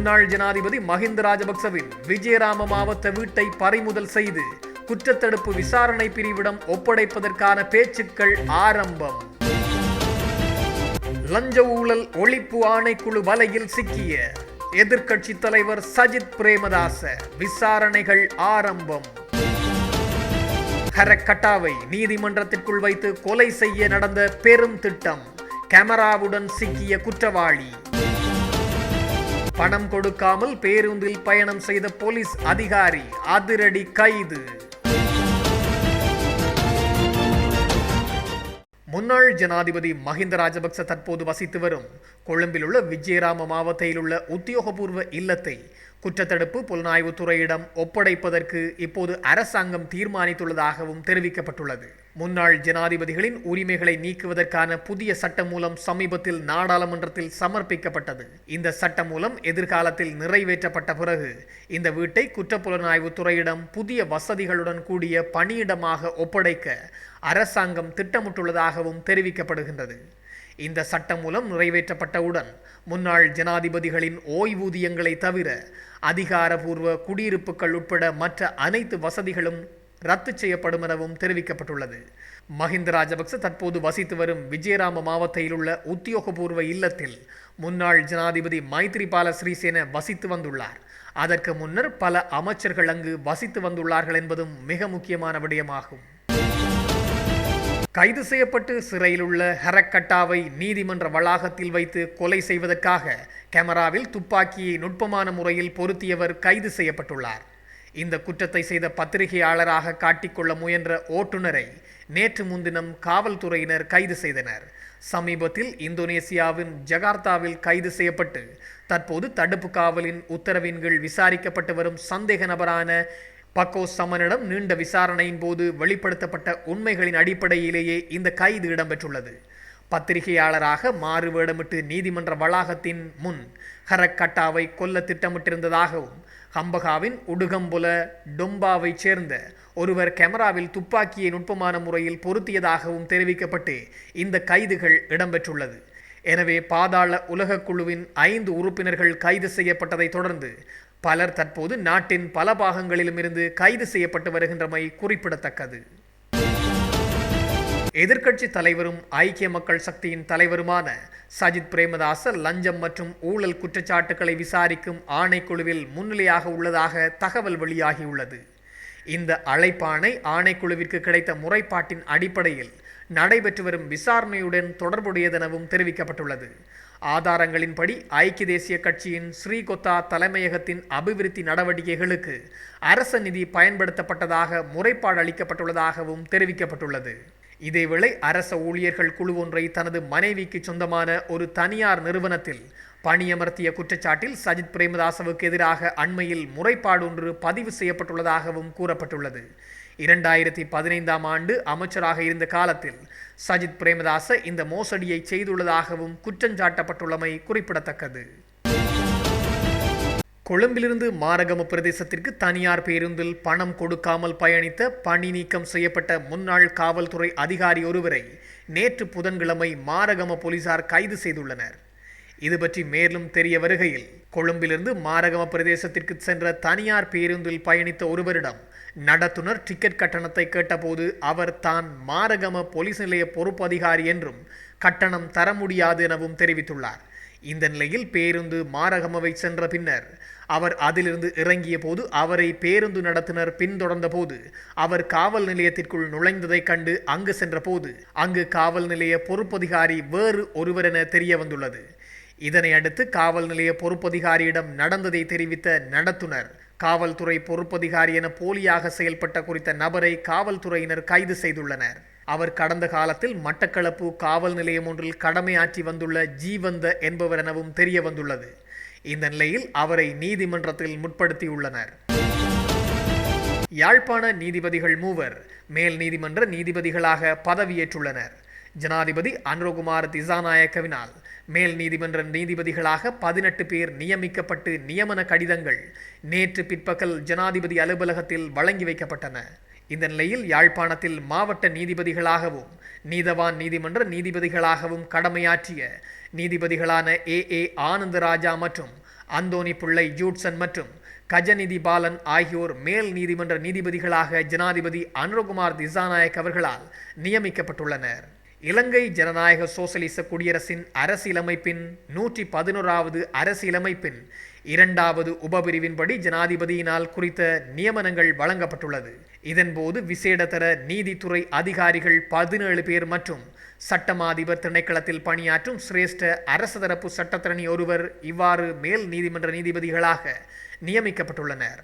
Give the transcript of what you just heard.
முன்னாள் ஜனாதிபதி மஹிந்த ராஜபக்சவின் விஜயராம மாவட்ட வீட்டை பறிமுதல் செய்து குற்றத்தடுப்பு விசாரணை பிரிவிடம் ஒப்படைப்பதற்கான பேச்சுக்கள் ஆரம்பம். லஞ்ச ஊழல் ஒழிப்பு ஆணைக்குழு வலையில் சிக்கிய எதிர்க்கட்சி தலைவர் சஜித் பிரேமதாச விசாரணைகள் ஆரம்பம். ஹரக்கட்டாவை நீதிமன்றத்திற்குள் வைத்து கொலை செய்ய நடந்த பெரும் திட்டம், கேமராவுடன் சிக்கிய குற்றவாளி. பணம் கொடுக்காமல் பேருந்தில் பயணம் செய்த போலீஸ் அதிகாரி அதிரடி கைது. முன்னாள் ஜனாதிபதி மஹிந்த ராஜபக்ச தற்போது வசித்து வரும் கொழும்பில் உள்ள விஜயராம மாவட்டத்தில் உள்ள உத்தியோகபூர்வ இல்லத்தை குற்றத்தடுப்பு புலனாய்வுத்துறையிடம் ஒப்படைப்பதற்கு இப்போது அரசாங்கம் தீர்மானித்துள்ளதாகவும் தெரிவிக்கப்பட்டுள்ளது. முன்னாள் ஜனாதிபதிகளின் உரிமைகளை நீக்குவதற்கான புதிய சட்டம் மூலம் சமீபத்தில் நாடாளுமன்றத்தில் சமர்ப்பிக்கப்பட்டது. இந்த சட்டம் மூலம் எதிர்காலத்தில் நிறைவேற்றப்பட்ட பிறகு இந்த வீட்டை குற்றப்புலனாய்வுத்துறையிடம் புதிய வசதிகளுடன் கூடிய பணியிடமாக ஒப்படைக்க அரசாங்கம் திட்டமிட்டுள்ளதாகவும் தெரிவிக்கப்படுகின்றது. இந்த சட்டம் மூலம் நிறைவேற்றப்பட்டவுடன் முன்னாள் ஜனாதிபதிகளின் ஓய்வூதியங்களை தவிர அதிகாரபூர்வ குடியிருப்புகள் உட்பட மற்ற அனைத்து வசதிகளும் ரத்து செய்யப்படும் எனவும் தெரிவிக்கப்பட்டுள்ளது. மஹிந்த ராஜபக்ச தற்போது வசித்து வரும் விஜயராம மாவட்டத்தில் உள்ள உத்தியோகபூர்வ இல்லத்தில் முன்னாள் ஜனாதிபதி மைத்ரிபால சிறிசேன வசித்து வந்துள்ளார். அதற்கு முன்னர் பல அமைச்சர்கள் அங்கு வசித்து வந்துள்ளார்கள் என்பதும் மிக முக்கியமான விடயமாகும். கைது செய்யப்பட்டு சிறையில் உள்ள ஹரக்கட்டாவை நீதிமன்ற வளாகத்தில் வைத்து கொலை செய்வதற்காக கேமராவில் துப்பாக்கியை நுட்பமான முறையில் பொருத்தியவர் கைது செய்யப்பட்டுள்ளார். இந்த குற்றத்தை செய்த பத்திரிகையாளராக காட்டிக்கொள்ள முயன்ற ஓட்டுநரை நேற்று முன்தினம் காவல்துறையினர் கைது செய்தனர். சமீபத்தில் இந்தோனேசியாவின் ஜகார்த்தாவில் கைது செய்யப்பட்டு தற்போது தடுப்பு காவலின் உத்தரவின் கீழ் விசாரிக்கப்பட்டு வரும் சந்தேக நபரான பக்கோ சமனிடம் நீண்ட விசாரணையின் போது வெளிப்படுத்தப்பட்ட உண்மைகளின் அடிப்படையிலேயே இந்த கைது இடம்பெற்றுள்ளது. பத்திரிகையாளராக மாறு வேடமிட்டு நீதிமன்ற வளாகத்தின் முன் ஹரக்கட்டாவை கொல்ல திட்டமிட்டிருந்ததாகவும் ஹம்பகாவின் உடுகம்புல டொம்பாவை சேர்ந்த ஒருவர் கேமராவில் துப்பாக்கியை நுட்பமான முறையில் பொருத்தியதாகவும் தெரிவிக்கப்பட்டு இந்த கைதுகள் இடம்பெற்றுள்ளது. எனவே பாதாள உலக குழுவின் 5 உறுப்பினர்கள் கைது செய்யப்பட்டதை தொடர்ந்து பலர் தற்போது நாட்டின் பல பாகங்களிலும் இருந்து கைது செய்யப்பட்டு வருகின்றமை குறிப்பிடத்தக்கது. எதிர்க்கட்சி தலைவரும் ஐக்கிய மக்கள் சக்தியின் தலைவருமான சஜித் பிரேமதாச லஞ்சம் மற்றும் ஊழல் குற்றச்சாட்டுக்களை விசாரிக்கும் ஆணைக்குழுவில் முன்னிலையாக உள்ளதாக தகவல் வெளியாகியுள்ளது. இந்த அழைப்பாணை ஆணைக்குழுவிற்கு கிடைத்த முறைப்பாட்டின் அடிப்படையில் நடைபெற்று வரும் விசாரணையுடன் தொடர்புடையதெனவும் தெரிவிக்கப்பட்டுள்ளது. ஆதாரங்களின்படி ஐக்கிய தேசிய கட்சியின் ஸ்ரீகொத்தா தலைமையகத்தின் அபிவிருத்தி நடவடிக்கைகளுக்கு அரச நிதி பயன்படுத்தப்பட்டதாக முறைப்பாடு அளிக்கப்பட்டுள்ளதாகவும் தெரிவிக்கப்பட்டுள்ளது. இதேவேளை அரச ஊழியர்கள் குழு ஒன்றை தனது மனைவிக்கு சொந்தமான ஒரு தனியார் நிறுவனத்தில் பணியமர்த்திய குற்றச்சாட்டில் சஜித் பிரேமதாசவுக்கு எதிராக அண்மையில் முறைப்பாடு ஒன்று பதிவு செய்யப்பட்டுள்ளதாகவும் கூறப்பட்டுள்ளது. 2015ஆம் ஆண்டு அமைச்சராக இருந்த காலத்தில் சஜித் பிரேமதாச இந்த மோசடியை செய்துள்ளதாகவும் குற்றஞ்சாட்டப்பட்டுள்ளமை குறிப்பிடத்தக்கது. கொழும்பிலிருந்து மாரகம பிரதேசத்திற்கு தனியார் பேருந்தில் பணம் கொடுக்காமல் பயணித்த பணி நீக்கம் செய்யப்பட்ட முன்னாள் காவல்துறை அதிகாரி ஒருவரை நேற்று புதன்கிழமை மாரகம போலீசார் கைது செய்துள்ளனர். இது பற்றி மேலும் தெரிய வருகையில் கொழும்பிலிருந்து மாரகம பிரதேசத்திற்கு சென்ற தனியார் பேருந்தில் பயணித்த ஒருவரிடம் நடத்துனர் டிக்கெட் கட்டணத்தை கேட்டபோது அவர் தான் மாரகம போலீஸ் நிலைய பொறுப்பு அதிகாரி என்றும் கட்டணம் தர முடியாது எனவும் தெரிவித்துள்ளார். இந்த நிலையில் பேருந்து மாரகமவை சென்ற பின்னர் அவர் அதிலிருந்து இறங்கிய போது அவரை பேருந்து நடத்துனர் பின்தொடர்ந்த போது அவர் காவல் நிலையத்திற்குள் நுழைந்ததை கண்டு அங்கு சென்ற போது அங்கு காவல் நிலைய பொறுப்பதிகாரி வேறு ஒருவரென தெரிய வந்துள்ளது. இதனை அடுத்து காவல் நிலைய பொறுப்பதிகாரியிடம் நடந்ததை தெரிவித்த நடத்துனர் காவல்துறை பொறுப்பதிகாரி என போலியாக செயல்பட்ட குறித்த நபரை காவல்துறையினர் கைது செய்துள்ளனர். அவர் கடந்த காலத்தில் மட்டக்களப்பு காவல் நிலையம் ஒன்றில் கடமையாற்றி வந்துள்ள ஜீவந்த என்பவர் எனவும் தெரிய வந்துள்ளது. இந்த நிலையில் அவரை நீதிமன்றத்தில் முற்படுத்தியுள்ளனர். யாழ்ப்பாண நீதிபதிகள் 3 மேல் நீதிமன்ற நீதிபதிகளாக பதவியேற்றுள்ளனர். ஜனாதிபதி அனுரகுமார் திசாநாயக்கவினால் மேல் நீதிமன்ற நீதிபதிகளாக 18 பேர் நியமிக்கப்பட்டு நியமன கடிதங்கள் நேற்று பிற்பகல் ஜனாதிபதி அலுவலகத்தில் வழங்கி வைக்கப்பட்டன. இந்த நிலையில் யாழ்ப்பாணத்தில் மாவட்ட நீதிபதிகளாகவும் நீதவான் நீதிமன்ற நீதிபதிகளாகவும் கடமையாற்றிய நீதிபதிகளான ஏ ஆனந்தராஜா மற்றும் அந்தோனி பிள்ளை ஜூட்சன் மற்றும் கஜநிதி பாலன் ஆகியோர் மேல் நீதிமன்ற நீதிபதிகளாக ஜனாதிபதி அனுரகுமார் திசாநாயக் அவர்களால் நியமிக்கப்பட்டுள்ளனர். இலங்கை ஜனநாயக சோசலிச குடியரசின் அரசியலமைப்பின் 111வது அரசியலமைப்பின் 2வது உபபிரிவின்படி ஜனாதிபதியினால் குறித்த நியமனங்கள் வழங்கப்பட்டுள்ளது. இதன்போது விசேடதர நீதித்துறை அதிகாரிகள் 17 பேர் மற்றும் சட்டமாதிபர் திணைக்களத்தில் பணியாற்றும் சிரேஷ்ட அரசு தரப்பு சட்டத்தரணி ஒருவர் இவ்வாறு மேல் நீதிமன்ற நீதிபதிகளாக நியமிக்கப்பட்டுள்ளனர்.